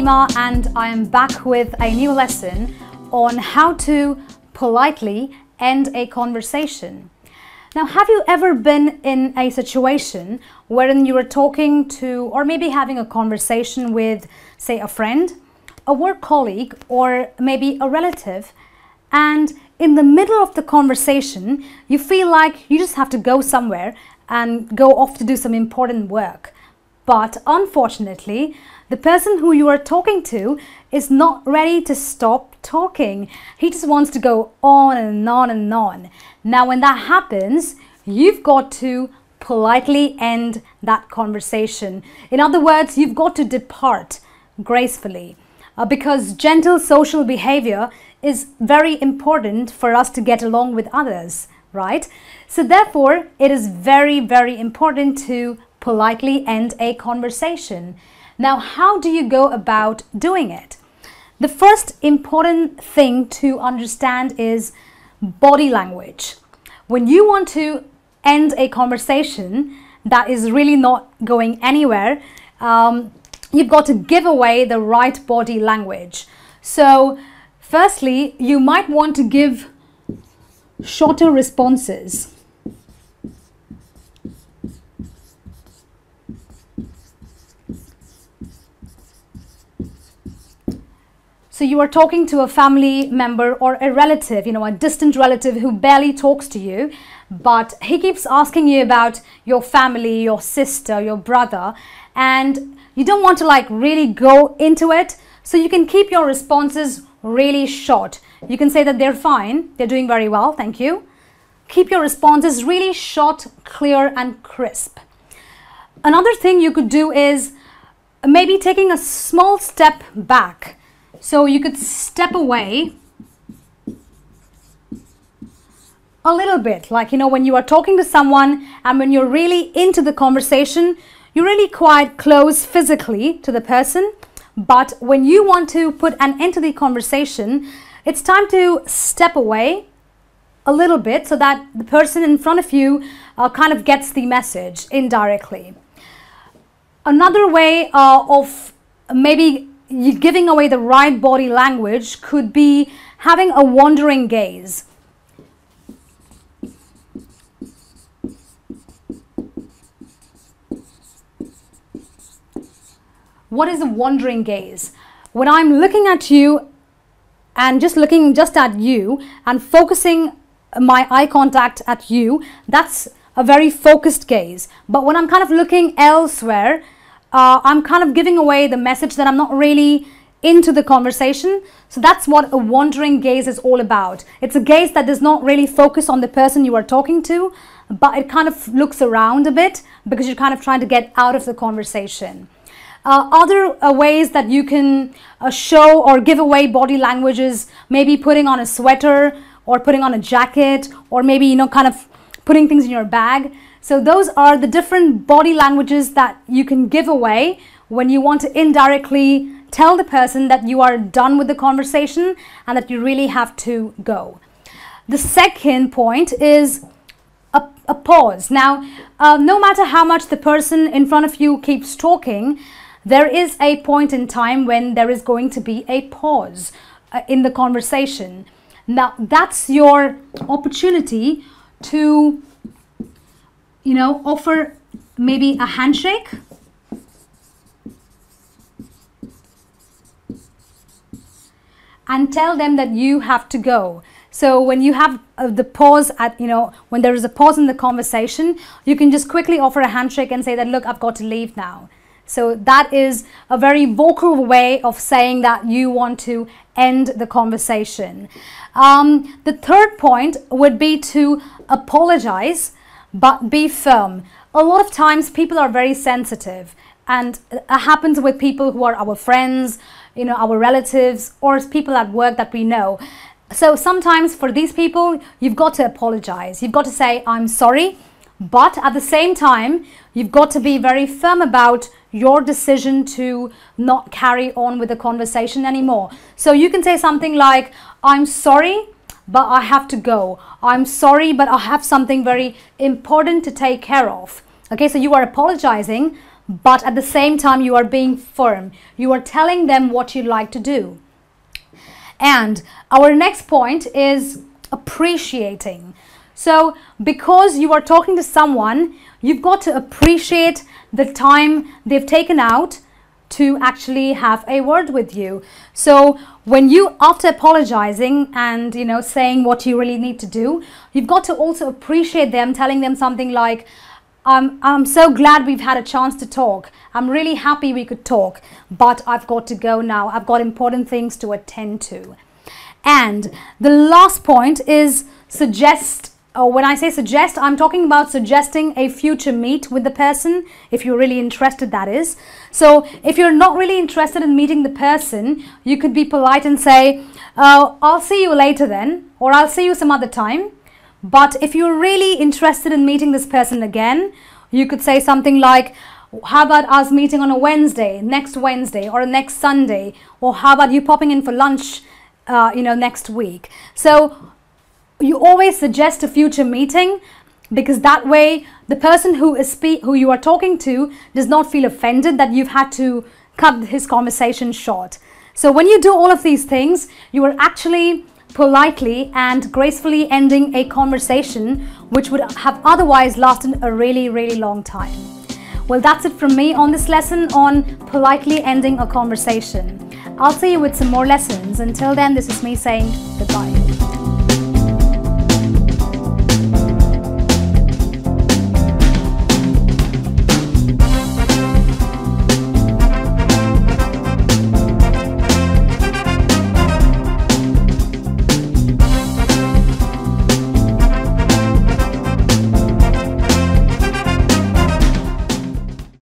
Seema, and I am back with a new lesson on how to politely end a conversation. Now, have you ever been in a situation wherein you were talking to or maybe having a conversation with, say, a friend, a work colleague, or maybe a relative, and in the middle of the conversation, you feel like you just have to go somewhere and go off to do some important work. But unfortunately, the person who you are talking to is not ready to stop talking. He just wants to go on and on and on. Now, when that happens, you've got to politely end that conversation. In other words, you've got to depart gracefully, because gentle social behavior is very important for us to get along with others, right? So therefore, it is very, very important to politely end a conversation. Now, how do you go about doing it? The first important thing to understand is body language. When you want to end a conversation that is really not going anywhere, you've got to give away the right body language. So firstly, you might want to give shorter responses. So you are talking to a family member or a relative, a distant relative who barely talks to you, but he keeps asking you about your family, your sister, your brother, and you don't want to really go into it. So you can keep your responses really short. You can say that they're fine, they're doing very well, thank you. Keep your responses really short, clear, and crisp. Another thing you could do is maybe taking a small step back. So you could step away a little bit, when you are talking to someone and when you're really into the conversation, you're really quite close physically to the person. But when you want to put an end to the conversation, it's time to step away a little bit so that the person in front of you kind of gets the message indirectly. Another way of maybe giving away the right body language could be having a wandering gaze. What is a wandering gaze? When I'm looking at you and looking at you and focusing my eye contact at you, that's a very focused gaze. But when I'm kind of looking elsewhere, I'm kind of giving away the message that I'm not really into the conversation. So that's what a wandering gaze is all about. It's a gaze that does not really focus on the person you are talking to, but it kind of looks around a bit because you're kind of trying to get out of the conversation. Other ways that you can show or give away body language is maybe putting on a sweater or putting on a jacket, or maybe, kind of putting things in your bag. So those are the different body languages that you can give away when you want to indirectly tell the person that you are done with the conversation and that you really have to go. The second point is a pause. Now, no matter how much the person in front of you keeps talking, there is a point in time when there is going to be a pause in the conversation. Now, that's your opportunity to offer maybe a handshake, and tell them that you have to go. So when you have the pause when there is a pause in the conversation, you can just quickly offer a handshake and say that, look, I've got to leave now. So that is a very vocal way of saying that you want to end the conversation. The third point would be to apologize, but be firm. A lot of times people are very sensitive, and it happens with people who are our friends, our relatives, or people at work that we know. So sometimes for these people, you've got to apologize. You've got to say, I'm sorry, but at the same time, you've got to be very firm about your decision to not carry on with the conversation anymore. So you can say something like, I'm sorry, but I have to go. I'm sorry, but I have something very important to take care of. Okay, so you are apologizing, but at the same time you are being firm. You are telling them what you'd like to do. And our next point is appreciating. So because you are talking to someone, you've got to appreciate the time they've taken out to actually have a word with you. So when you, after apologizing and saying what you really need to do, you've got to also appreciate them, telling them something like, I'm so glad we've had a chance to talk. I'm really happy we could talk, but I've got to go now. I've got important things to attend to. And the last point is suggest. When I say suggest, I'm talking about suggesting a future meet with the person, if you're really interested, that is. So if you're not really interested in meeting the person, you could be polite and say, I'll see you later then, or I'll see you some other time. But if you're really interested in meeting this person again, you could say something like, how about us meeting on a Wednesday, next Wednesday, or next Sunday, or how about you popping in for lunch, next week. So you always suggest a future meeting, because that way the person who you are talking to does not feel offended that you've had to cut his conversation short. So when you do all of these things, you are actually politely and gracefully ending a conversation which would have otherwise lasted a really, really long time. Well, that's it from me on this lesson on politely ending a conversation. I'll see you with some more lessons. Until then, this is me saying goodbye.